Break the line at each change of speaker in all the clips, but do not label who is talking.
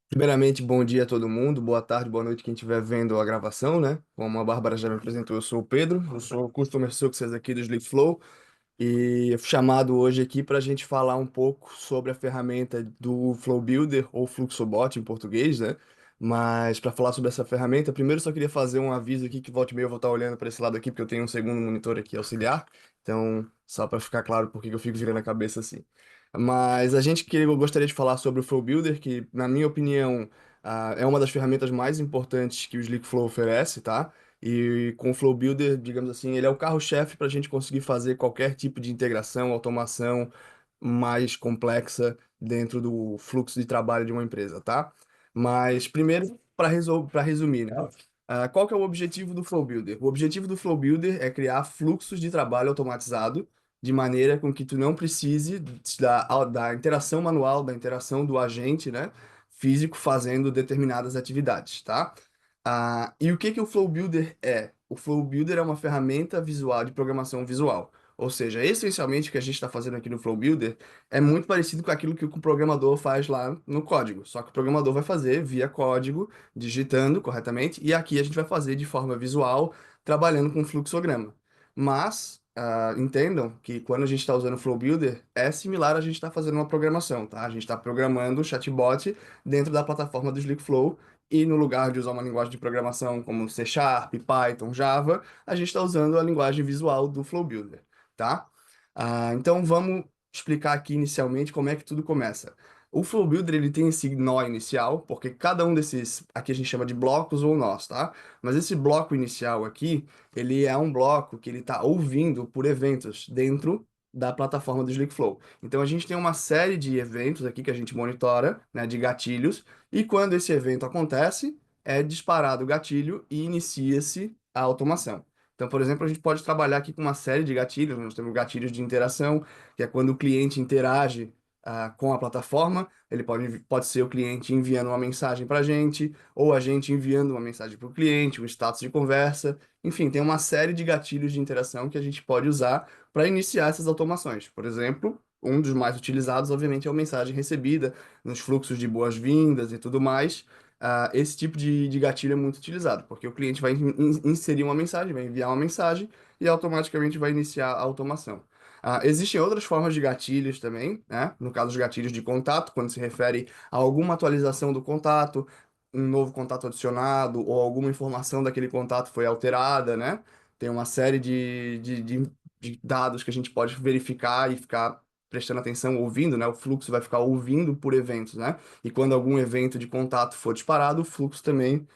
Primeiramente, bom dia a todo mundo, boa tarde, boa noite quem estiver vendo a gravação, né? Como a Bárbara já me apresentou, eu sou o Pedro, eu sou o Customer Success aqui do Sleekflow e eu fui chamado hoje aqui para a gente falar um pouco sobre a ferramenta do Flow Builder ou Fluxobot em português, né? Mas para falar sobre essa ferramenta, primeiro eu só queria fazer um aviso aqui que volta e meia eu vou estar olhando para esse lado aqui, porque eu tenho um segundo monitor aqui auxiliar, então só para ficar claro por que que eu fico virando a cabeça assim. Mas a gente que eu gostaria de falar sobre o Flow Builder, que na minha opinião é uma das ferramentas mais importantes que o Sleekflow oferece, tá? E com o Flow Builder, digamos assim, ele é o carro-chefe para a gente conseguir fazer qualquer tipo de integração, automação mais complexa dentro do fluxo de trabalho de uma empresa, tá? Mas primeiro, para resumir, né? Qual que é o objetivo do Flow Builder? O objetivo do Flow Builder é criar fluxos de trabalho automatizado de maneira com que tu não precise da interação manual, da interação do agente, né, físico fazendo determinadas atividades, tá? E o que que o Flow Builder é? O Flow Builder é uma ferramenta visual de programação visual. Ou seja, essencialmente o que a gente está fazendo aqui no Flow Builder é muito parecido com aquilo que o programador faz lá no código. Só que o programador vai fazer via código, digitando corretamente, e aqui a gente vai fazer de forma visual, trabalhando com fluxograma. Mas entendam que quando a gente está usando o Flow Builder, é similar a gente estar fazendo uma programação, tá? A gente está programando o chatbot dentro da plataforma do Sleekflow e no lugar de usar uma linguagem de programação como C Sharp, Python, Java, a gente está usando a linguagem visual do Flow Builder, tá? Então vamos explicar aqui inicialmente como é que tudo começa. O Flow Builder ele tem esse nó inicial, porque cada um desses, aqui a gente chama de blocos ou nós, tá? Mas esse bloco inicial aqui, ele é um bloco que ele está ouvindo por eventos dentro da plataforma do Sleekflow. Então a gente tem uma série de eventos aqui que a gente monitora, né, de gatilhos, e quando esse evento acontece, é disparado o gatilho e inicia-se a automação. Então, por exemplo, a gente pode trabalhar aqui com uma série de gatilhos. Nós temos gatilhos de interação, que é quando o cliente interage com a plataforma. Ele pode ser o cliente enviando uma mensagem para a gente, ou a gente enviando uma mensagem para o cliente, um status de conversa. Enfim, tem uma série de gatilhos de interação que a gente pode usar para iniciar essas automações. Por exemplo, um dos mais utilizados, obviamente, é a mensagem recebida nos fluxos de boas-vindas e tudo mais. Esse tipo de gatilho é muito utilizado, porque o cliente vai inserir uma mensagem, vai enviar uma mensagem e automaticamente vai iniciar a automação. Existem outras formas de gatilhos também, né? No caso, os gatilhos de contato, quando se refere a alguma atualização do contato, um novo contato adicionado ou alguma informação daquele contato foi alterada, né? Tem uma série de dados que a gente pode verificar e ficar prestando atenção, ouvindo, né? O fluxo vai ficar ouvindo por eventos, né? E quando algum evento de contato for disparado, o fluxo também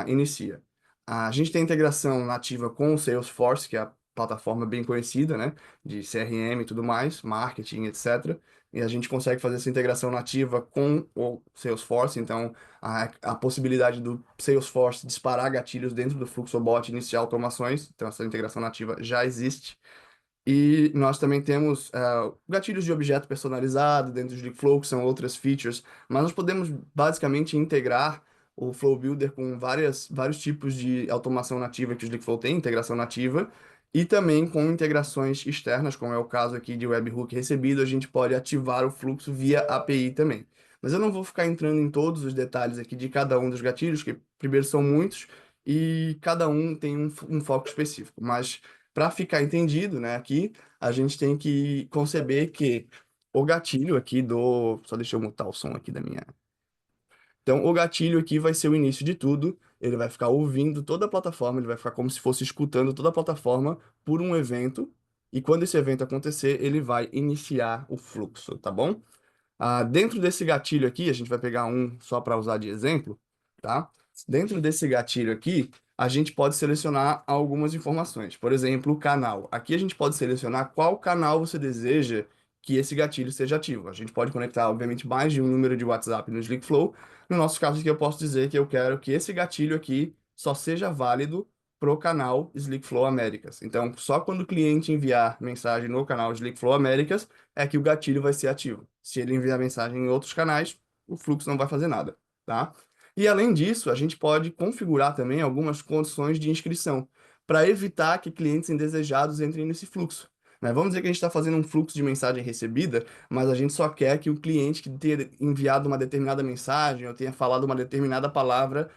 inicia. A gente tem integração nativa com o Salesforce, que é a plataforma bem conhecida, né? De CRM e tudo mais, marketing, etc. E a gente consegue fazer essa integração nativa com o Salesforce, então a possibilidade do Salesforce disparar gatilhos dentro do Fluxobot, iniciar automações, então essa integração nativa já existe. E nós também temos gatilhos de objeto personalizado dentro do Flow, que são outras features, mas nós podemos basicamente integrar o Flow Builder com vários tipos de automação nativa que o Sleekflow tem, integração nativa, e também com integrações externas, como é o caso aqui de webhook recebido, a gente pode ativar o fluxo via API também. Mas eu não vou ficar entrando em todos os detalhes aqui de cada um dos gatilhos, que primeiro são muitos, e cada um tem um foco específico, mas para ficar entendido, né, aqui, a gente tem que conceber que o gatilho aqui do. Só deixa eu mutar o som aqui da minha. Então, o gatilho aqui vai ser o início de tudo. Ele vai ficar ouvindo toda a plataforma, ele vai ficar como se fosse escutando toda a plataforma por um evento. E quando esse evento acontecer, ele vai iniciar o fluxo, tá bom? Dentro desse gatilho aqui, a gente vai pegar um só para usar de exemplo, tá? Dentro desse gatilho aqui, a gente pode selecionar algumas informações. Por exemplo, o canal. Aqui a gente pode selecionar qual canal você deseja que esse gatilho seja ativo. A gente pode conectar, obviamente, mais de um número de WhatsApp no Sleekflow. No nosso caso aqui, eu posso dizer que eu quero que esse gatilho aqui só seja válido pro canal Sleekflow Américas. Então, só quando o cliente enviar mensagem no canal Sleekflow Américas é que o gatilho vai ser ativo. Se ele enviar mensagem em outros canais, o fluxo não vai fazer nada, tá? E além disso, a gente pode configurar também algumas condições de inscrição para evitar que clientes indesejados entrem nesse fluxo. né? Vamos dizer que a gente está fazendo um fluxo de mensagem recebida, mas a gente só quer que o cliente que tenha enviado uma determinada mensagem ou tenha falado uma determinada palavra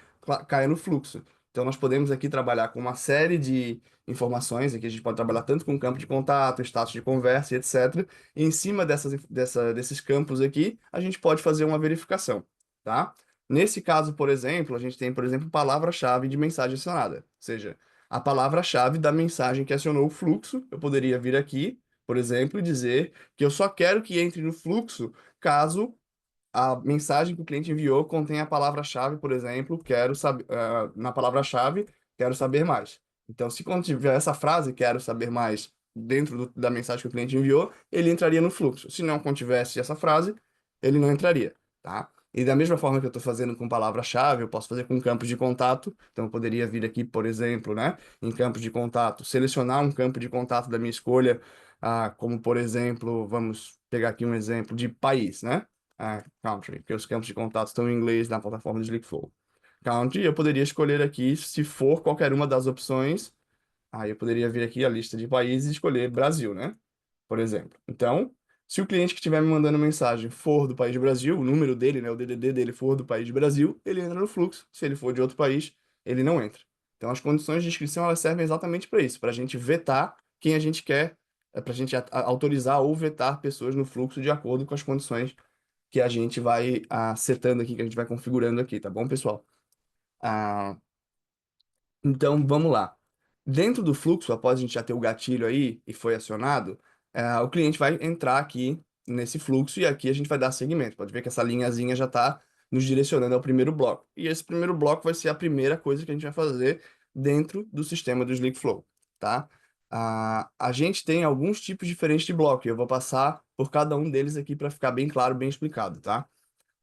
caia no fluxo. Então, nós podemos aqui trabalhar com uma série de informações, aqui a gente pode trabalhar tanto com campo de contato, status de conversa, e etc. E em cima desses campos aqui, a gente pode fazer uma verificação, tá? Nesse caso, por exemplo, a gente tem, por exemplo, palavra-chave de mensagem acionada, ou seja, a palavra-chave da mensagem que acionou o fluxo. Eu poderia vir aqui, por exemplo, e dizer que eu só quero que entre no fluxo caso a mensagem que o cliente enviou contém a palavra-chave, por exemplo, quero saber, na palavra-chave, quero saber mais. Então, se quando tiver essa frase, quero saber mais, dentro da mensagem que o cliente enviou, ele entraria no fluxo. Se não contivesse essa frase, ele não entraria, tá? E da mesma forma que eu estou fazendo com palavra-chave, eu posso fazer com campos de contato. Então, eu poderia vir aqui, por exemplo, né, em campos de contato, selecionar um campo de contato da minha escolha, como, por exemplo, vamos pegar aqui um exemplo de país, né? Country, porque os campos de contato estão em inglês na plataforma do SlickFlow. Country, eu poderia escolher aqui, se for qualquer uma das opções, aí eu poderia vir aqui a lista de países e escolher Brasil, né? Por exemplo. Então, se o cliente que estiver me mandando mensagem for do país Brasil, o número dele, né, o DDD dele for do país Brasil, ele entra no fluxo. Se ele for de outro país, ele não entra. Então, as condições de inscrição elas servem exatamente para isso, para a gente vetar quem a gente quer, para a gente autorizar ou vetar pessoas no fluxo de acordo com as condições que a gente vai acertando aqui, que a gente vai configurando aqui, tá bom, pessoal? Ah, então, vamos lá. Dentro do fluxo, após a gente já ter o gatilho aí e foi acionado, o cliente vai entrar aqui nesse fluxo e aqui a gente vai dar segmento. Pode ver que essa linhazinha já está nos direcionando ao primeiro bloco. E esse primeiro bloco vai ser a primeira coisa que a gente vai fazer dentro do sistema do SlickFlow, tá? A gente tem alguns tipos diferentes de bloco e eu vou passar por cada um deles aqui para ficar bem claro, bem explicado, tá?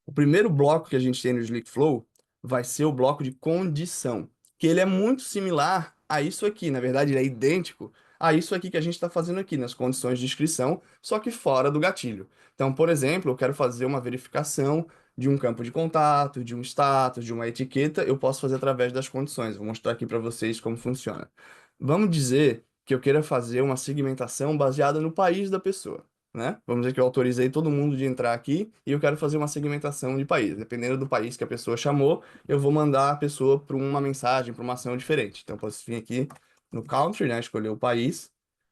O primeiro bloco que a gente tem no SlickFlow vai ser o bloco de condição, que ele é muito similar a isso aqui. Na verdade, ele é idêntico a isso aqui que a gente está fazendo aqui nas condições de inscrição, só que fora do gatilho. Então, por exemplo, eu quero fazer uma verificação de um campo de contato, de um status, de uma etiqueta, eu posso fazer através das condições. Vou mostrar aqui para vocês como funciona. Vamos dizer que eu queira fazer uma segmentação baseada no país da pessoa, né? Vamos dizer que eu autorizei todo mundo de entrar aqui e eu quero fazer uma segmentação de país. Dependendo do país que a pessoa chamou, eu vou mandar a pessoa para uma mensagem, para uma ação diferente. Então, eu posso vir aqui no country, né? Escolher o país.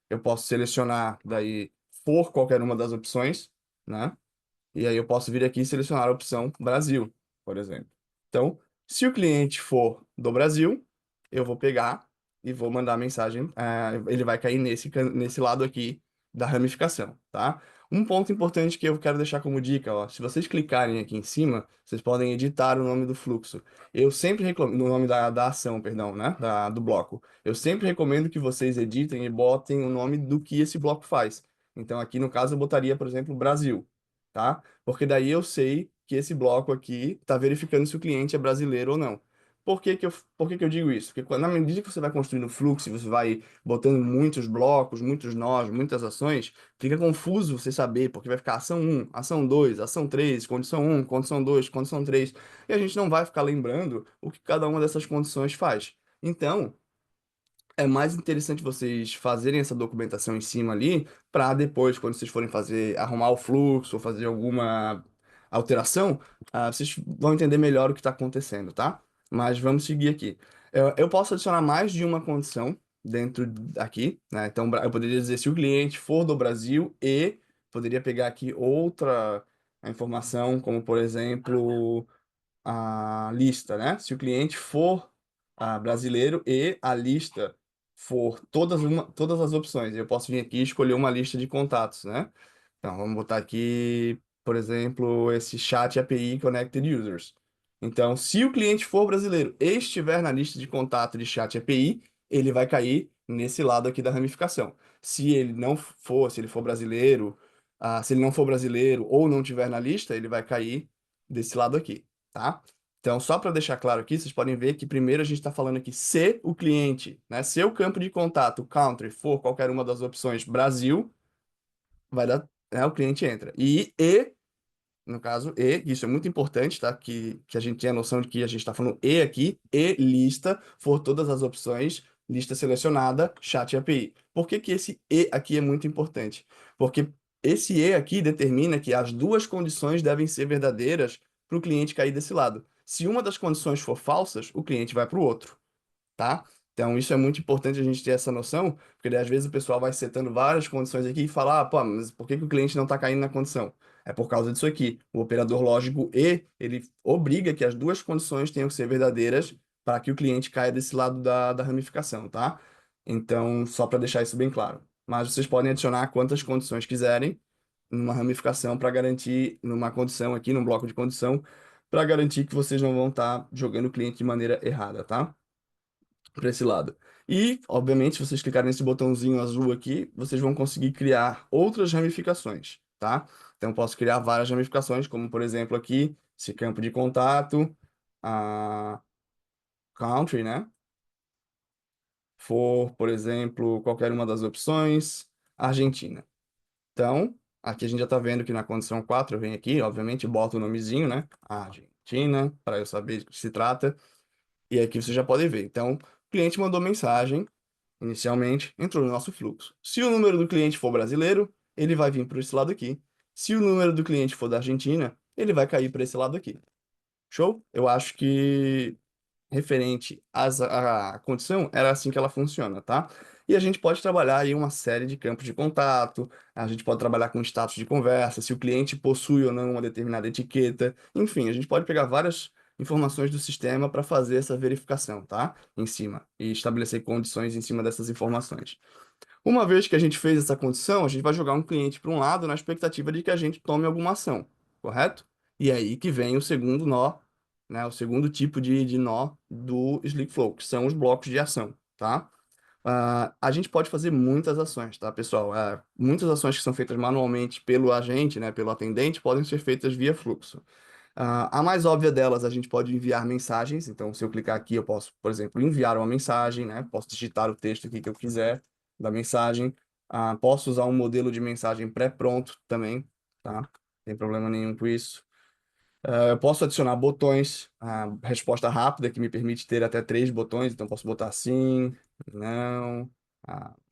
Eu posso selecionar daí for qualquer uma das opções, né? E aí eu posso vir aqui e selecionar a opção Brasil, por exemplo. Então, se o cliente for do Brasil, eu vou pegar e vou mandar a mensagem, ele vai cair nesse lado aqui da ramificação, tá? Um ponto importante que eu quero deixar como dica, ó, se vocês clicarem aqui em cima, vocês podem editar o nome do fluxo. Eu sempre recomendo, no nome da ação, perdão, né? Do bloco. Eu sempre recomendo que vocês editem e botem o nome do que esse bloco faz. Então, aqui no caso, eu botaria, por exemplo, Brasil, tá? Porque daí eu sei que esse bloco aqui está verificando se o cliente é brasileiro ou não. Por que que eu digo isso? Porque na medida que você vai construindo fluxo, você vai botando muitos blocos, muitos nós, muitas ações, fica confuso você saber, porque vai ficar ação um, ação 2, ação 3, condição um, condição 2, condição 3, e a gente não vai ficar lembrando o que cada uma dessas condições faz. Então, é mais interessante vocês fazerem essa documentação em cima ali, para depois, quando vocês forem fazer, arrumar o fluxo ou fazer alguma alteração, vocês vão entender melhor o que está acontecendo, tá? Mas vamos seguir aqui. Eu posso adicionar mais de uma condição dentro aqui, né? Então, eu poderia dizer se o cliente for do Brasil e poderia pegar aqui outra informação, como por exemplo a lista, né? Se o cliente for brasileiro e a lista for todas as opções, eu posso vir aqui e escolher uma lista de contatos, né? Então, vamos botar aqui, por exemplo, esse chat API Connected Users. Então, se o cliente for brasileiro e estiver na lista de contato de chat API, ele vai cair nesse lado aqui da ramificação. Se ele não for, se ele for brasileiro, se ele não for brasileiro ou não tiver na lista, ele vai cair desse lado aqui, tá? Então, só para deixar claro aqui, vocês podem ver que primeiro a gente está falando aqui se o cliente, né, se o campo de contato, country, for qualquer uma das opções Brasil, vai dar, né, o cliente entra. No caso, isso é muito importante, tá? Que a gente tenha a noção de que a gente está falando e aqui, e lista, for todas as opções, lista selecionada, chat API. Por que que esse e aqui é muito importante? Porque esse e aqui determina que as duas condições devem ser verdadeiras para o cliente cair desse lado. Se uma das condições for falsas, o cliente vai para o outro, tá? Então, isso é muito importante a gente ter essa noção, porque daí, às vezes o pessoal vai setando várias condições aqui e fala, ah, pô, mas por que que o cliente não está caindo na condição? É por causa disso aqui. O operador lógico e, ele obriga que as duas condições tenham que ser verdadeiras para que o cliente caia desse lado da ramificação, tá? Então, só para deixar isso bem claro. Mas vocês podem adicionar quantas condições quiserem numa ramificação para garantir, numa condição aqui, num bloco de condição, para garantir que vocês não vão estar jogando o cliente de maneira errada, tá? Para esse lado. E, obviamente, se vocês clicarem nesse botãozinho azul aqui, vocês vão conseguir criar outras ramificações, tá? Então, eu posso criar várias ramificações, como, por exemplo, aqui, esse campo de contato, a country, né? For, por exemplo, qualquer uma das opções, Argentina. Então, aqui a gente já está vendo que na condição 4 eu venho aqui, obviamente, boto o nomezinho, né? Argentina, para eu saber do que se trata. E aqui você já pode ver. Então, o cliente mandou mensagem inicialmente, entrou no nosso fluxo. Se o número do cliente for brasileiro, ele vai vir para esse lado aqui. Se o número do cliente for da Argentina, ele vai cair para esse lado aqui. Show? Eu acho que referente à condição, era assim que ela funciona, tá? E a gente pode trabalhar aí uma série de campos de contato, a gente pode trabalhar com status de conversa, se o cliente possui ou não uma determinada etiqueta, enfim, a gente pode pegar várias informações do sistema para fazer essa verificação, tá? Em cima, e estabelecer condições em cima dessas informações. Uma vez que a gente fez essa condição, a gente vai jogar um cliente para um lado na expectativa de que a gente tome alguma ação, correto? E aí que vem o segundo nó, né? O segundo tipo de nó do Slick Flow, que são os blocos de ação, tá? A gente pode fazer muitas ações, tá, pessoal? Muitas ações que são feitas manualmente pelo agente, né, pelo atendente, podem ser feitas via fluxo. A mais óbvia delas, a gente pode enviar mensagens. Então, se eu clicar aqui, eu posso, por exemplo, enviar uma mensagem, né? Posso digitar o texto aqui que eu quiser da mensagem. Posso usar um modelo de mensagem pré-pronto também, tá? Não tem problema nenhum com isso. Eu posso adicionar botões, a resposta rápida, que me permite ter até 3 botões. Então, posso botar sim, não,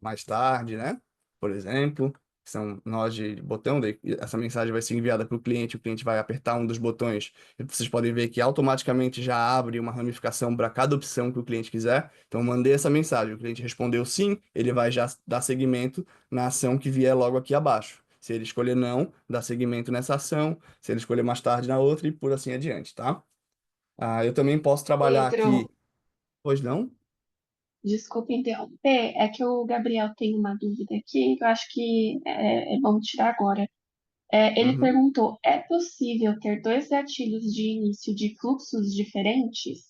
mais tarde, né? Por exemplo, são nós de botão. Daí essa mensagem vai ser enviada para o cliente vai apertar um dos botões. E vocês podem ver que automaticamente já abre uma ramificação para cada opção que o cliente quiser. Então, eu mandei essa mensagem, o cliente respondeu sim, ele vai já dar seguimento na ação que vier logo aqui abaixo. Se ele escolher não, dá seguimento nessa ação. Se ele escolher mais tarde na outra e por assim adiante, tá? Eu também posso trabalhar aqui.
Pedro,
Pois não?
desculpa interromper, é que o Gabriel tem uma dúvida aqui, que eu acho que é bom tirar agora. Ele
Uhum.
perguntou: é possível ter dois gatilhos de início de fluxos diferentes?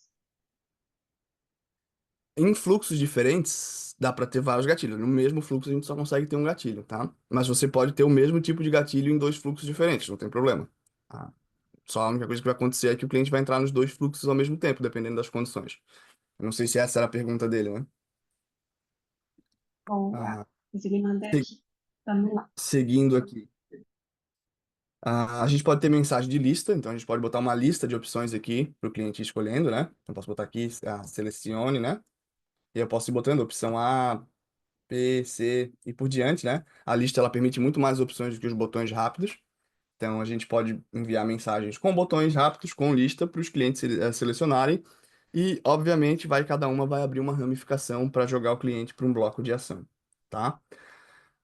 Em fluxos diferentes, dá para ter vários gatilhos. No mesmo fluxo, a gente só consegue ter um gatilho, tá? Mas você pode ter o mesmo tipo de gatilho em 2 fluxos diferentes, não tem problema. Ah, Só a única coisa que vai acontecer é que o cliente vai entrar nos 2 fluxos ao mesmo tempo, dependendo das condições. Eu não sei se essa era a pergunta dele, né?
Boa,
Ah,
mas ele manda
se-
aqui. Vamos lá.
Seguindo aqui. A gente pode ter mensagem de lista, então a gente pode botar uma lista de opções aqui para o cliente ir escolhendo, né? Então, posso botar aqui, selecione, né? E eu posso ir botando opção A, B, C e por diante, né? A lista ela permite muito mais opções do que os botões rápidos. Então, a gente pode enviar mensagens com botões rápidos, com lista, para os clientes selecionarem. E, obviamente, cada uma vai abrir uma ramificação para jogar o cliente para um bloco de ação, tá?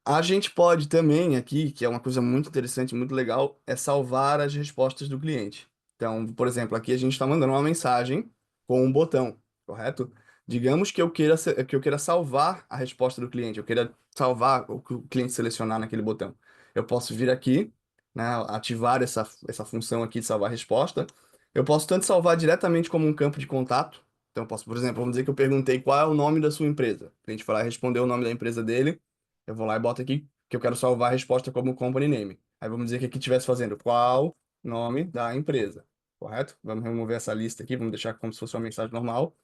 A gente pode também aqui, que é uma coisa muito interessante, muito legal, é salvar as respostas do cliente. Então, por exemplo, aqui a gente está mandando uma mensagem com um botão, correto? Digamos que que eu queira salvar a resposta do cliente, eu queira salvar o que o cliente selecionar naquele botão. Eu posso vir aqui, né, ativar essa função aqui de salvar a resposta. Eu posso tanto salvar diretamente como um campo de contato. Então, eu posso, por exemplo, vamos dizer que eu perguntei qual é o nome da sua empresa. O cliente foi lá e respondeu o nome da empresa dele. Eu vou lá e boto aqui que eu quero salvar a resposta como company name. Aí vamos dizer que aqui estivesse fazendo qual nome da empresa, correto? Vamos remover essa lista aqui, vamos deixar como se fosse uma mensagem normal.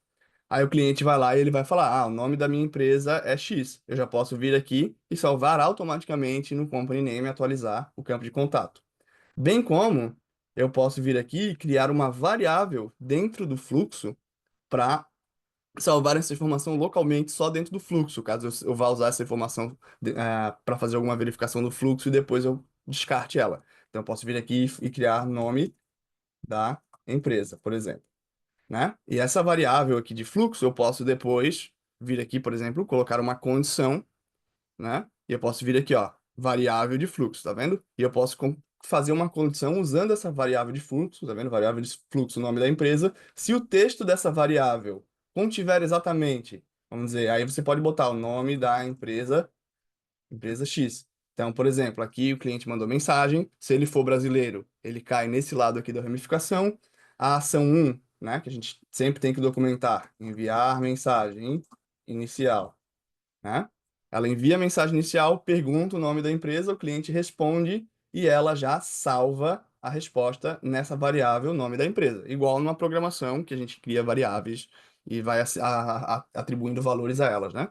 Aí o cliente vai lá e ele vai falar: o nome da minha empresa é X. Eu já posso vir aqui e salvar automaticamente no company name e atualizar o campo de contato. Bem como eu posso vir aqui e criar uma variável dentro do fluxo para salvar essa informação localmente só dentro do fluxo, caso eu vá usar essa informação para fazer alguma verificação do fluxo e depois eu descarte ela. Então, eu posso vir aqui e criar nome da empresa, por exemplo, né? E essa variável aqui de fluxo, eu posso depois vir aqui, por exemplo, colocar uma condição, né? E eu posso vir aqui, ó, variável de fluxo, tá vendo? E eu posso fazer uma condição usando essa variável de fluxo, tá vendo? Variável de fluxo, o nome da empresa. Se o texto dessa variável contiver exatamente, vamos dizer, aí você pode botar o nome da empresa, empresa X. Então, por exemplo, aqui o cliente mandou mensagem, se ele for brasileiro, ele cai nesse lado aqui da ramificação. A ação um, né, que a gente sempre tem que documentar, enviar mensagem inicial, né? Ela envia a mensagem inicial, pergunta o nome da empresa, o cliente responde e ela já salva a resposta nessa variável nome da empresa. Igual numa programação que a gente cria variáveis e vai atribuindo valores a elas, né?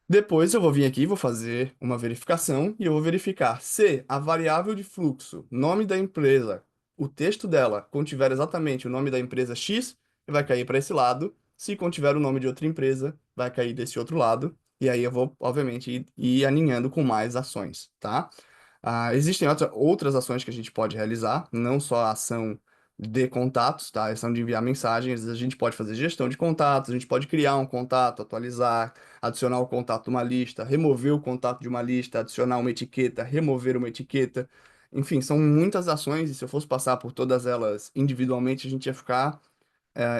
Depois eu vou vir aqui, vou fazer uma verificação e eu vou verificar se a variável de fluxo, nome da empresa, o texto dela contiver exatamente o nome da empresa X, vai cair para esse lado. Se contiver o nome de outra empresa, vai cair desse outro lado. E aí eu vou, obviamente, ir alinhando com mais ações, tá? Existem outras ações que a gente pode realizar, não só a ação de contatos, tá? A ação de enviar mensagens, a gente pode fazer gestão de contatos, a gente pode criar um contato, atualizar, adicionar o contato de uma lista, remover o contato de uma lista, adicionar uma etiqueta, remover uma etiqueta. Enfim, são muitas ações e se eu fosse passar por todas elas individualmente, a gente ia ficar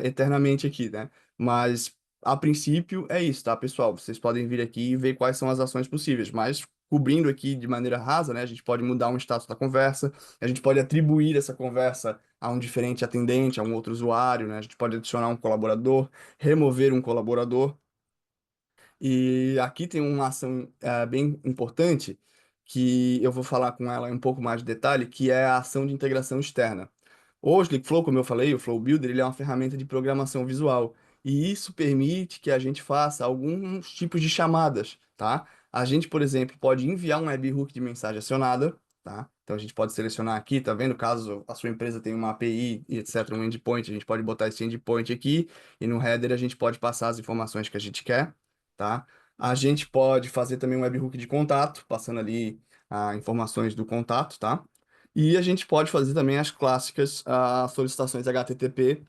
eternamente aqui, né? Mas a princípio é isso, tá, pessoal? Vocês podem vir aqui e ver quais são as ações possíveis, mas cobrindo aqui de maneira rasa, né? A gente pode mudar um status da conversa, a gente pode atribuir essa conversa a um diferente atendente, a um outro usuário, né? A gente pode adicionar um colaborador, remover um colaborador. E aqui tem uma ação bem importante que eu vou falar com ela em um pouco mais de detalhe, que é a ação de integração externa. O Flow, como eu falei, o Flow Builder, ele é uma ferramenta de programação visual e isso permite que a gente faça alguns tipos de chamadas, tá? A gente, por exemplo, pode enviar um webhook de mensagem acionada, tá? Então a gente pode selecionar aqui, tá vendo? Caso a sua empresa tenha uma API e etc, um endpoint, a gente pode botar esse endpoint aqui e no header a gente pode passar as informações que a gente quer, tá? A gente pode fazer também um webhook de contato, passando ali informações do contato, tá? E a gente pode fazer também as clássicas solicitações HTTP.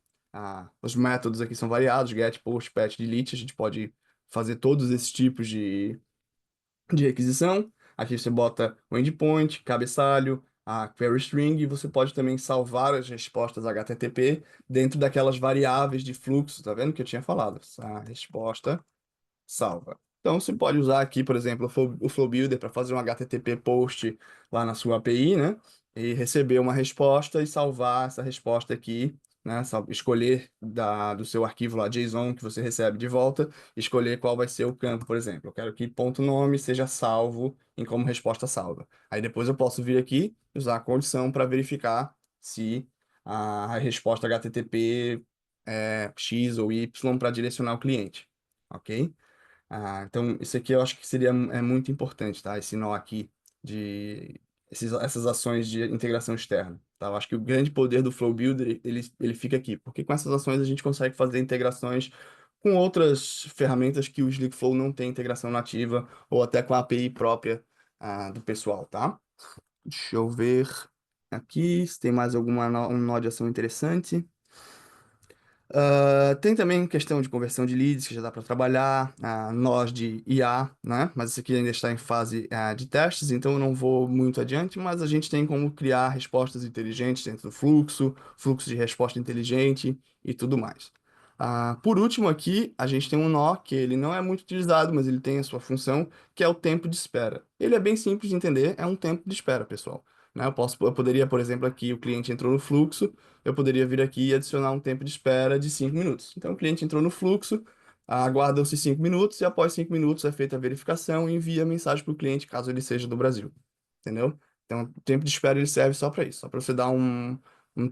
Os métodos aqui são variados, GET, POST, PET, DELETE. A gente pode fazer todos esses tipos de requisição. Aqui você bota o endpoint, cabeçalho, a query string, e você pode também salvar as respostas HTTP dentro daquelas variáveis de fluxo, tá vendo que eu tinha falado? A resposta salva. Então, você pode usar aqui, por exemplo, o Flow Builder para fazer um HTTP post lá na sua API, né? E receber uma resposta e salvar essa resposta aqui, né? Escolher do seu arquivo lá, JSON, que você recebe de volta, escolher qual vai ser o campo, por exemplo. Eu quero que ponto nome seja salvo em como resposta salva. Aí depois eu posso vir aqui e usar a condição para verificar se a resposta HTTP é X ou Y para direcionar o cliente. Ok? Então, isso aqui eu acho que seria muito importante, tá? Esse nó aqui de essas ações de integração externa, tá? Eu acho que o grande poder do Flow Builder, ele fica aqui, porque com essas ações a gente consegue fazer integrações com outras ferramentas que o Slick Flow não tem integração nativa, ou até com a API própria, do pessoal, tá? Deixa eu ver aqui se tem mais um nó de ação interessante. Tem também questão de conversão de leads, que já dá para trabalhar, nós de IA, né? Mas isso aqui ainda está em fase de testes, então eu não vou muito adiante, mas a gente tem como criar respostas inteligentes dentro do fluxo, fluxo de resposta inteligente e tudo mais. Por último aqui, a gente tem um nó que ele não é muito utilizado, mas ele tem a sua função, que é o tempo de espera. Ele é bem simples de entender, é um tempo de espera, pessoal. Né? Eu poderia, por exemplo, aqui o cliente entrou no fluxo, eu poderia vir aqui e adicionar um tempo de espera de 5 minutos. Então, o cliente entrou no fluxo, aguarda-se 5 minutos e após 5 minutos é feita a verificação e envia a mensagem para o cliente, caso ele seja do Brasil. Entendeu? Então, o tempo de espera ele serve só para isso, só para você dar um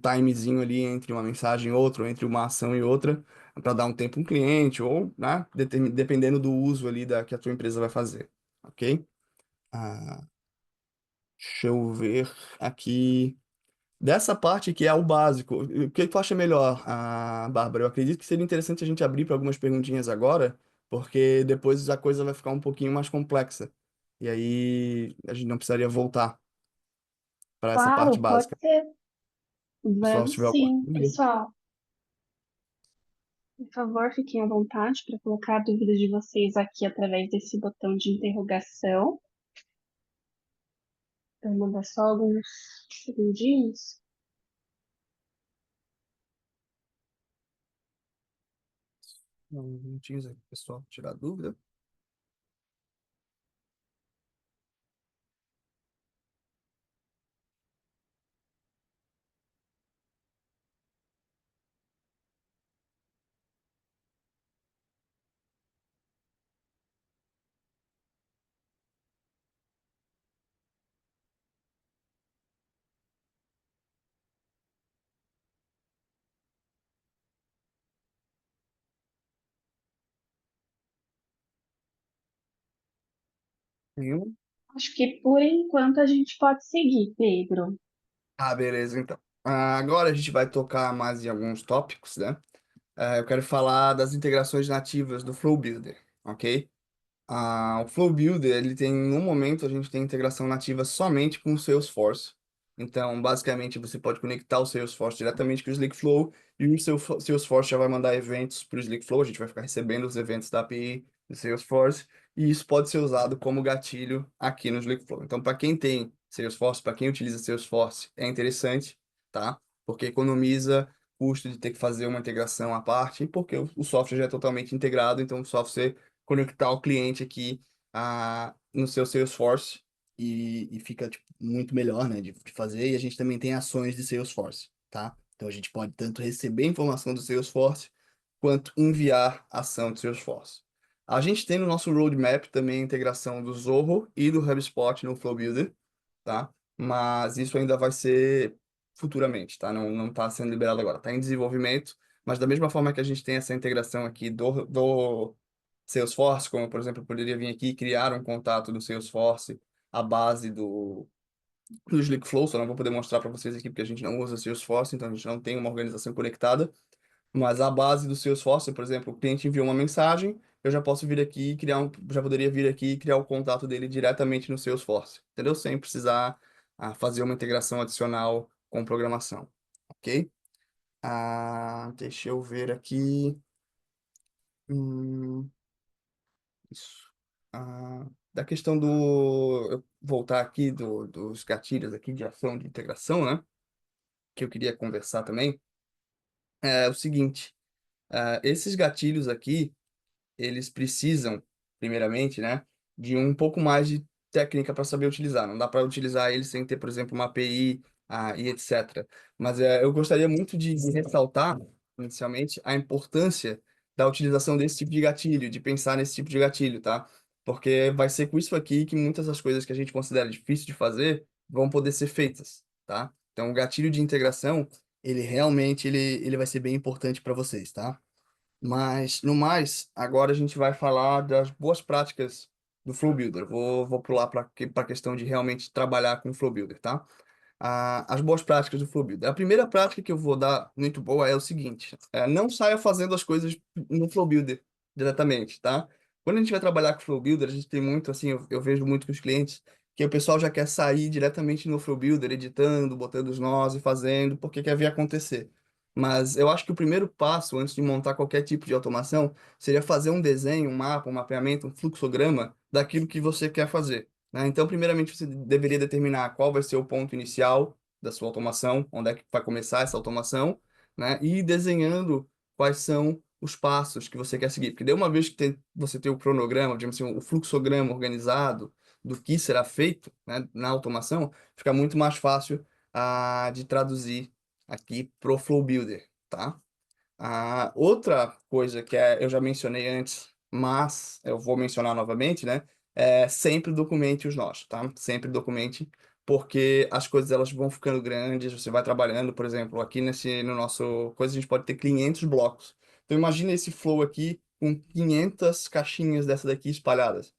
timezinho ali entre uma mensagem e outra, ou entre uma ação e outra, para dar um tempo um cliente, ou, né, dependendo do uso ali que a tua empresa vai fazer. Ok? Ah, deixa eu ver aqui. Dessa parte que é o básico, o que tu acha melhor, Bárbara? Eu acredito que seria interessante a gente abrir para algumas perguntinhas agora, porque depois a coisa vai ficar um pouquinho mais complexa. E aí a gente não precisaria voltar para essa parte
Claro, pode
básica.
ser.
Pessoal, se
Vamos
tiver alguma
sim.
dúvida.
Pessoal, por favor, fiquem à vontade para colocar a dúvida de vocês aqui através desse botão de interrogação. Eu vou dar só alguns segundinhos.
Não tinha aí, pessoal, tirar dúvida. Nenhum?
Acho que por enquanto a gente pode seguir, Pedro.
Beleza, então. Agora a gente vai tocar mais em alguns tópicos, né? Eu quero falar das integrações nativas do Flow Builder, ok? O Flow Builder, ele tem, no momento, a gente tem integração nativa somente com o Salesforce. Então, basicamente, você pode conectar o Salesforce diretamente com o Slickflow e o seu Salesforce já vai mandar eventos para o Slickflow. A gente vai ficar recebendo os eventos da API do Salesforce e isso pode ser usado como gatilho aqui no Slickflow. Então, para quem tem Salesforce, para quem utiliza Salesforce, é interessante, tá? Porque economiza custo de ter que fazer uma integração à parte, porque o software já é totalmente integrado, então o software conectar o cliente aqui no seu Salesforce e fica tipo, muito melhor, né, de fazer. E a gente também tem ações de Salesforce, tá? Então a gente pode tanto receber informação do Salesforce quanto enviar ação do Salesforce. A gente tem no nosso roadmap também a integração do Zoho e do HubSpot no Flow Builder, tá? Mas isso ainda vai ser futuramente, tá? Não está sendo liberado agora, está em desenvolvimento, mas da mesma forma que a gente tem essa integração aqui do Salesforce, como por exemplo, eu poderia vir aqui e criar um contato do Salesforce à base do Slickflow, só não vou poder mostrar para vocês aqui porque a gente não usa Salesforce, então a gente não tem uma organização conectada, mas a base do Salesforce, por exemplo, o cliente enviou uma mensagem, eu já posso vir aqui e já poderia vir aqui e criar o contato dele diretamente no Salesforce, entendeu? Sem precisar fazer uma integração adicional com programação, ok? Deixa eu ver aqui. Hum, Isso. Da questão eu voltar aqui dos gatilhos aqui de ação de integração, né? Que eu queria conversar também, é o seguinte, esses gatilhos aqui, eles precisam, primeiramente, né, de um pouco mais de técnica para saber utilizar. Não dá para utilizar eles sem ter, por exemplo, uma API, e etc. Mas eu gostaria muito de ressaltar, inicialmente, a importância da utilização desse tipo de gatilho, de pensar nesse tipo de gatilho, tá? Porque vai ser com isso aqui que muitas das coisas que a gente considera difícil de fazer vão poder ser feitas, tá? Então, o gatilho de integração, ele realmente ele vai ser bem importante para vocês, tá? Mas, no mais, agora a gente vai falar das boas práticas do Flow Builder. Vou pular para a questão de realmente trabalhar com o Flow Builder, tá? As boas práticas do Flow Builder. A primeira prática que eu vou dar muito boa é o seguinte: não saia fazendo as coisas no Flow Builder diretamente, tá? Quando a gente vai trabalhar com o Flow Builder, a gente tem muito, assim, eu vejo muito com os clientes, que o pessoal já quer sair diretamente no Flow Builder, editando, botando os nós e fazendo, porque quer ver acontecer. Mas eu acho que o primeiro passo, antes de montar qualquer tipo de automação, seria fazer um desenho, um mapa, um mapeamento, um fluxograma daquilo que você quer fazer, né? Então, primeiramente, você deveria determinar qual vai ser o ponto inicial da sua automação, onde é que vai começar essa automação, né? E ir desenhando quais são os passos que você quer seguir. Porque de uma vez que você tem o cronograma, digamos assim, o fluxograma organizado do que será feito, né, na automação, fica muito mais fácil de traduzir aqui pro Flow Builder, tá? Outra coisa que eu já mencionei antes, mas eu vou mencionar novamente, né? É sempre documente os nós, tá? Sempre documente, porque as coisas elas vão ficando grandes, você vai trabalhando, por exemplo, aqui no nosso coisa a gente pode ter 500 blocos. Então imagina esse flow aqui com 500 caixinhas dessa daqui espalhadas.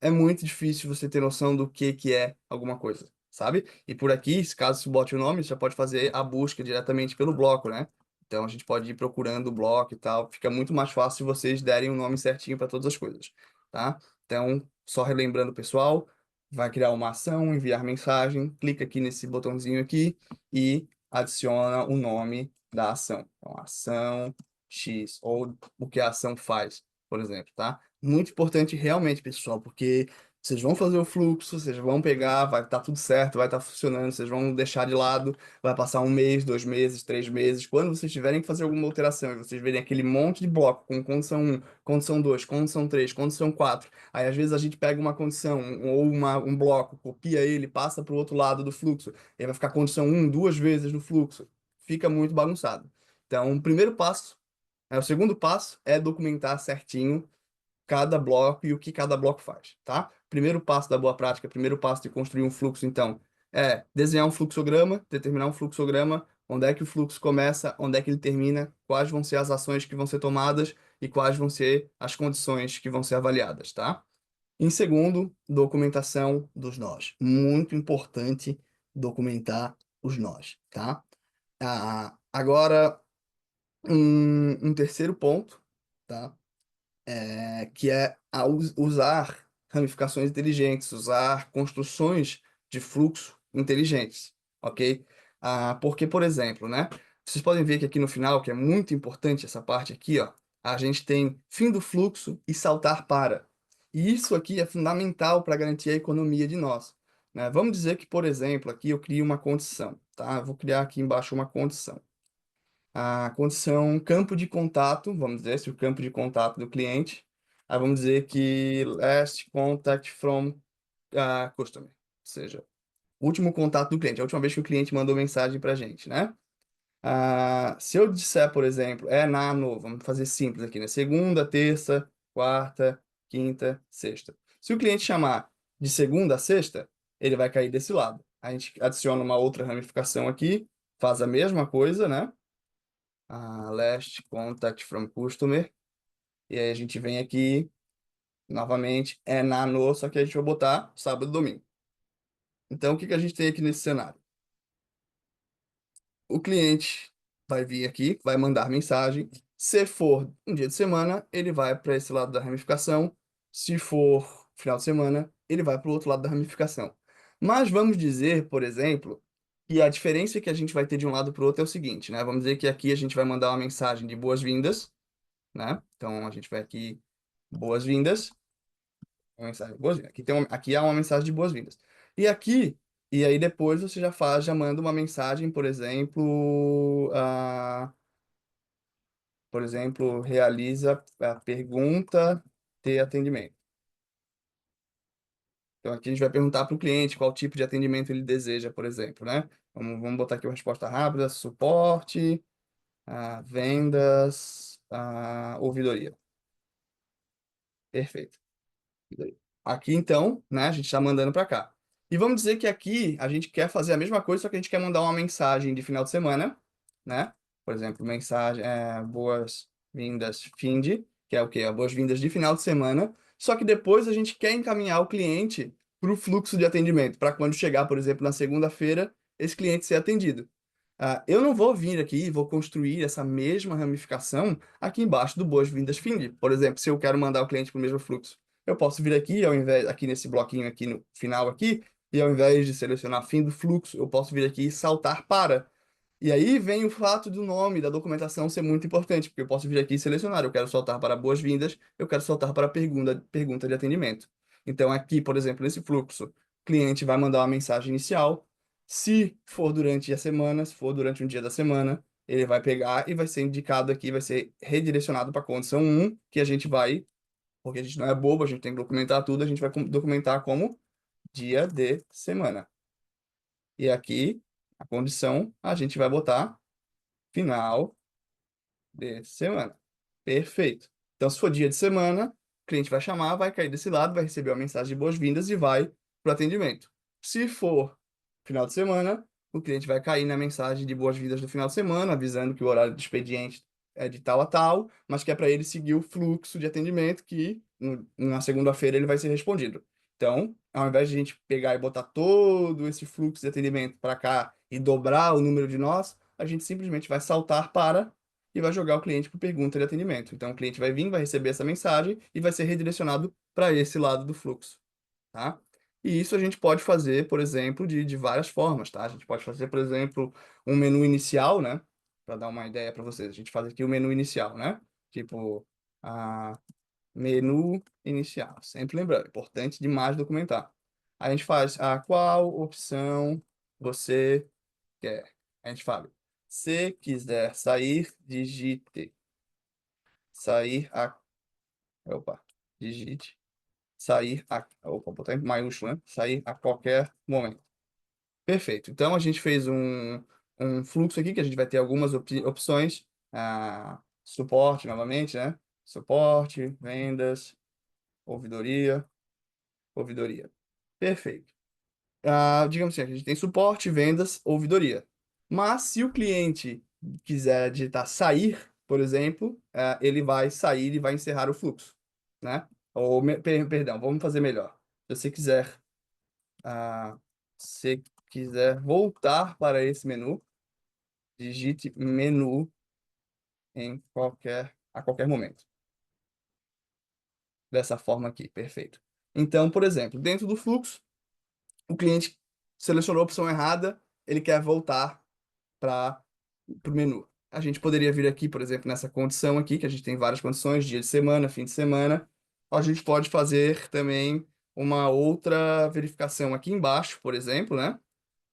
É muito difícil você ter noção do que é alguma coisa. sabe? E por aqui, se caso você bote o nome, você já pode fazer a busca diretamente pelo bloco, né? Então a gente pode ir procurando o bloco e tal. Fica muito mais fácil se vocês derem o nome certinho para todas as coisas, tá? Então, só relembrando, pessoal, vai criar uma ação, enviar mensagem, clica aqui nesse botãozinho aqui e adiciona o nome da ação. Então, ação X, ou o que a ação faz, por exemplo, tá? Muito importante realmente, pessoal, porque vocês vão fazer o fluxo, vocês vão pegar, vai estar tudo certo, vai estar funcionando, vocês vão deixar de lado, vai passar um mês, 2 meses, 3 meses. Quando vocês tiverem que fazer alguma alteração e vocês verem aquele monte de bloco com condição um, condição 2, condição 3, condição 4, aí às vezes a gente pega uma condição ou um bloco, copia ele, passa para o outro lado do fluxo, e aí vai ficar condição um 2 vezes no fluxo. Fica muito bagunçado. Então, o segundo passo é documentar certinho cada bloco e o que cada bloco faz, tá? Primeiro passo da boa prática, primeiro passo de construir um fluxo, então, é desenhar um fluxograma, determinar um fluxograma, onde é que o fluxo começa, onde é que ele termina, quais vão ser as ações que vão ser tomadas e quais vão ser as condições que vão ser avaliadas, tá? Em segundo, documentação dos nós. Muito importante documentar os nós, tá? Agora, um terceiro ponto, tá? Que é usar ramificações inteligentes, usar construções de fluxo inteligentes, ok? Porque, por exemplo, né? Vocês podem ver que aqui no final, que é muito importante essa parte aqui, ó, a gente tem fim do fluxo e saltar para. E isso aqui é fundamental para garantir a economia de nós, né? Vamos dizer que, por exemplo, aqui eu crio uma condição, tá? Eu vou criar aqui embaixo uma condição. A condição campo de contato, vamos dizer, se o campo de contato do cliente, aí vamos dizer que last contact from customer, ou seja, o último contato do cliente, a última vez que o cliente mandou mensagem para a gente, né? Se eu disser, por exemplo, vamos fazer simples aqui, né? Segunda, terça, quarta, quinta, sexta. Se o cliente chamar de segunda a sexta, ele vai cair desse lado. A gente adiciona uma outra ramificação aqui, faz a mesma coisa, né? Last contact from customer. E aí a gente vem aqui, novamente, só que a gente vai botar sábado e domingo. Então, o que que a gente tem aqui nesse cenário? O cliente vai vir aqui, vai mandar mensagem. Se for um dia de semana, ele vai para esse lado da ramificação. Se for final de semana, ele vai para o outro lado da ramificação. Mas vamos dizer, por exemplo, que a diferença que a gente vai ter de um lado para o outro é o seguinte, né? Vamos dizer que aqui a gente vai mandar uma mensagem de boas-vindas, né? Então a gente vai aqui, boas-vindas, uma mensagem de boas-vindas. Aqui há uma mensagem de boas-vindas. E aqui, e aí depois você já manda uma mensagem, por exemplo, realiza a pergunta de atendimento. Então aqui a gente vai perguntar para o cliente qual tipo de atendimento ele deseja, por exemplo, né? Vamos botar aqui uma resposta rápida, suporte, vendas, ouvidoria. Perfeito. Aqui, então, né, a gente está mandando para cá. E vamos dizer que aqui a gente quer fazer a mesma coisa, só que a gente quer mandar uma mensagem de final de semana, né? Por exemplo, mensagem, boas-vindas, finde, que é o quê? Boas-vindas de final de semana. Só que depois a gente quer encaminhar o cliente para o fluxo de atendimento, para quando chegar, por exemplo, na segunda-feira, esse cliente ser atendido. Eu não vou vir aqui e vou construir essa mesma ramificação aqui embaixo do boas-vindas, finde. Por exemplo, se eu quero mandar o cliente para o mesmo fluxo. Eu posso vir aqui, aqui nesse bloquinho aqui no final aqui, e ao invés de selecionar fim do fluxo, eu posso vir aqui e saltar para. E aí vem o fato do nome da documentação ser muito importante, porque eu posso vir aqui e selecionar, eu quero saltar para boas-vindas, eu quero saltar para pergunta de atendimento. Então aqui, por exemplo, nesse fluxo, o cliente vai mandar uma mensagem inicial. Se for durante a semana, se for durante um dia da semana, ele vai pegar e vai ser indicado aqui, vai ser redirecionado para a condição um, que a gente vai, porque a gente não é bobo, a gente tem que documentar tudo, a gente vai documentar como dia de semana. E aqui, a condição, a gente vai botar final de semana. Perfeito. Então, se for dia de semana, o cliente vai chamar, vai cair desse lado, vai receber uma mensagem de boas-vindas e vai para o atendimento. Se for final de semana, o cliente vai cair na mensagem de boas-vindas do final de semana, avisando que o horário de expediente é de tal a tal, mas que é para ele seguir o fluxo de atendimento que na segunda-feira ele vai ser respondido. Então, ao invés de a gente pegar e botar todo esse fluxo de atendimento para cá e dobrar o número de nós, a gente simplesmente vai saltar para e vai jogar o cliente para pergunta de atendimento. Então, o cliente vai vir, vai receber essa mensagem e vai ser redirecionado para esse lado do fluxo, tá? E isso a gente pode fazer, por exemplo, de várias formas, tá? A gente pode fazer, por exemplo, um menu inicial, né? Para dar uma ideia para vocês. A gente faz aqui o menu inicial, né? Tipo, a menu inicial. Sempre lembrando, importante demais documentar. A gente faz a qual opção você quer. A gente fala, se quiser sair, digite. Sair a. Opa, digite. Sair a. Opa, botar em maiúsculo, né? Sair a qualquer momento. Perfeito. Então a gente fez um fluxo aqui que a gente vai ter algumas opções. Suporte novamente, né? Suporte, vendas, ouvidoria. Ouvidoria. Perfeito. Digamos assim, a gente tem suporte, vendas, ouvidoria. Mas se o cliente quiser digitar sair, por exemplo, ele vai sair e vai encerrar o fluxo, né? Ou, perdão, vamos fazer melhor. Se você quiser, se quiser voltar para esse menu, digite menu a qualquer momento. Dessa forma aqui, perfeito. Então, por exemplo, dentro do fluxo, o cliente selecionou a opção errada, ele quer voltar para o menu. A gente poderia vir aqui, por exemplo, nessa condição aqui, que a gente tem várias condições, dia de semana, fim de semana. A gente pode fazer também uma outra verificação aqui embaixo, por exemplo, né?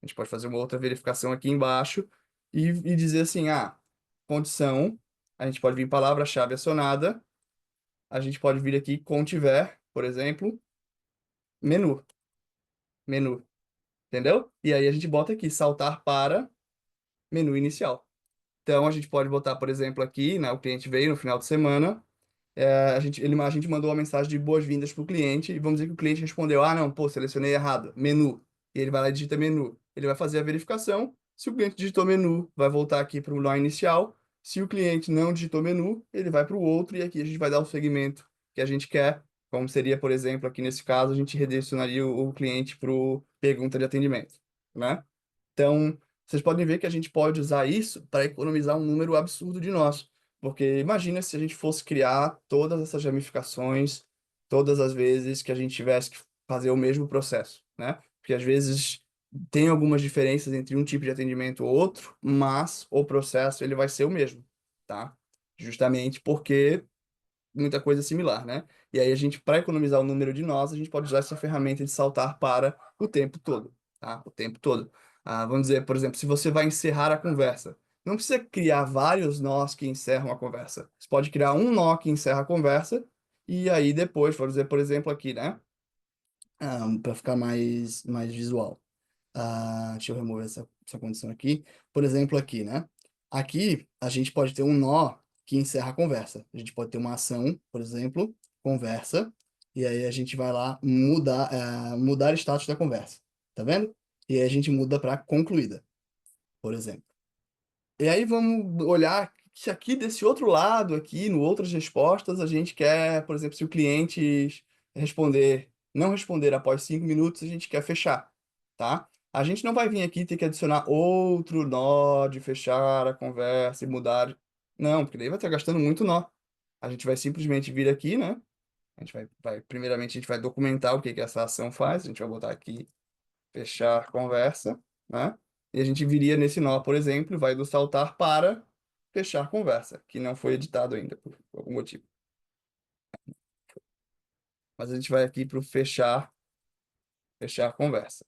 A gente pode fazer uma outra verificação aqui embaixo e dizer assim, condição, a gente pode vir palavra-chave acionada, a gente pode vir aqui contiver, por exemplo, menu, menu, entendeu? E aí a gente bota aqui, saltar para menu inicial. Então, a gente pode botar, por exemplo, aqui, né? O cliente veio no final de semana, a gente mandou uma mensagem de boas-vindas para o cliente e vamos dizer que o cliente respondeu, não, pô, selecionei errado, menu. E ele vai lá e digita menu. Ele vai fazer a verificação. Se o cliente digitou menu, vai voltar aqui para o nó inicial. Se o cliente não digitou menu, ele vai para o outro e aqui a gente vai dar o segmento que a gente quer, como seria, por exemplo, aqui nesse caso, a gente redirecionaria o cliente para o pergunta de atendimento, né? Então, vocês podem ver que a gente pode usar isso para economizar um número absurdo de nós. Porque imagina se a gente fosse criar todas essas ramificações todas as vezes que a gente tivesse que fazer o mesmo processo, né? Porque às vezes tem algumas diferenças entre um tipo de atendimento ou outro, mas o processo ele vai ser o mesmo, tá? Justamente porque muita coisa similar, né? E aí a gente, para economizar o número de nós, a gente pode usar essa ferramenta de saltar para o tempo todo, tá? O tempo todo. Vamos dizer, por exemplo, se você vai encerrar a conversa, não precisa criar vários nós que encerram a conversa. Você pode criar um nó que encerra a conversa e aí depois, vamos dizer, por exemplo, aqui, né? Para ficar mais visual. Deixa eu remover essa condição aqui. Por exemplo, aqui, né? Aqui a gente pode ter um nó que encerra a conversa. A gente pode ter uma ação, por exemplo, conversa, e aí a gente vai lá mudar status da conversa. Tá vendo? E aí a gente muda para concluída, por exemplo. E aí vamos olhar que aqui desse outro lado, aqui no outras respostas, a gente quer, por exemplo, se o cliente não responder após 5 minutos, a gente quer fechar, tá? A gente não vai vir aqui ter que adicionar outro nó de fechar a conversa e mudar. Não, porque daí vai estar gastando muito nó. A gente vai simplesmente vir aqui, né? A gente primeiramente, a gente vai documentar o que que essa ação faz. A gente vai botar aqui fechar conversa, né? E a gente viria nesse nó, por exemplo, vai do saltar para fechar conversa, que não foi editado ainda, por algum motivo. Mas a gente vai aqui para o fechar conversa.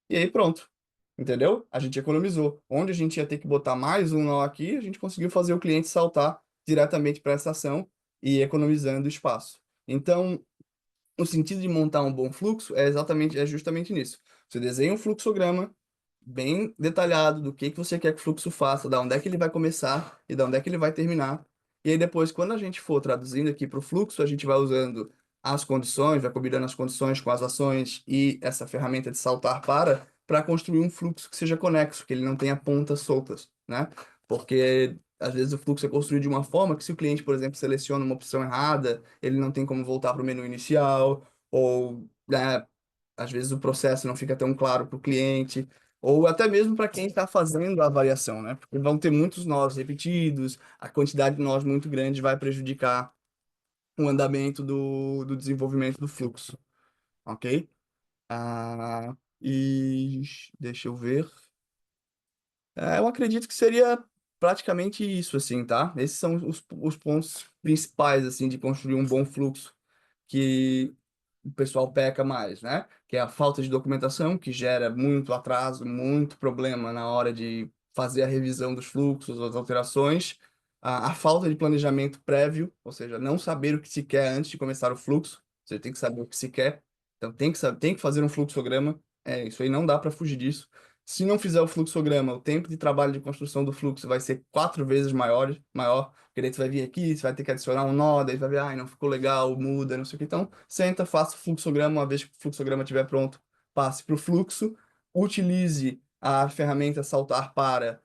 E aí pronto, entendeu? A gente economizou. Onde a gente ia ter que botar mais um nó aqui, a gente conseguiu fazer o cliente saltar diretamente para essa ação e economizando espaço. Então, o sentido de montar um bom fluxo é justamente nisso. Você desenha um fluxograma bem detalhado do que você quer que o fluxo faça, da onde é que ele vai começar e da onde é que ele vai terminar. E aí depois, quando a gente for traduzindo aqui para o fluxo, a gente vai usando as condições, vai combinando as condições com as ações e essa ferramenta de saltar para construir um fluxo que seja conexo, que ele não tenha pontas soltas, né? Porque às vezes o fluxo é construído de uma forma que se o cliente, por exemplo, seleciona uma opção errada, ele não tem como voltar para o menu inicial, ou, né, às vezes o processo não fica tão claro para o cliente, ou até mesmo para quem está fazendo a avaliação, né? Porque vão ter muitos nós repetidos, a quantidade de nós muito grande vai prejudicar o andamento do desenvolvimento do fluxo, ok? E deixa eu ver. Eu acredito que seria praticamente isso, assim, tá? Esses são os pontos principais, assim, de construir um bom fluxo que o pessoal peca mais, né? Que é a falta de documentação, que gera muito atraso, muito problema na hora de fazer a revisão dos fluxos, as alterações. A falta de planejamento prévio, ou seja, não saber o que se quer antes de começar o fluxo. Você tem que saber o que se quer. Então, tem que saber, tem que fazer um fluxograma. Isso aí não dá para fugir disso. Se não fizer o fluxograma, o tempo de trabalho de construção do fluxo vai ser 4 vezes maior, porque daí você vai vir aqui, você vai ter que adicionar um nó, daí vai ver, ai, não ficou legal, muda, não sei o que. Então, senta, faça o fluxograma, uma vez que o fluxograma estiver pronto, passe para o fluxo, utilize a ferramenta saltar para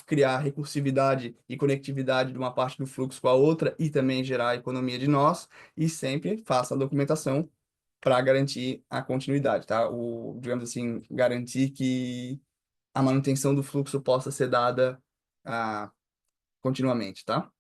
criar recursividade e conectividade de uma parte do fluxo com a outra e também gerar economia de nós, e sempre faça a documentação para garantir a continuidade, tá? Digamos assim, garantir que a manutenção do fluxo possa ser dada continuamente, tá?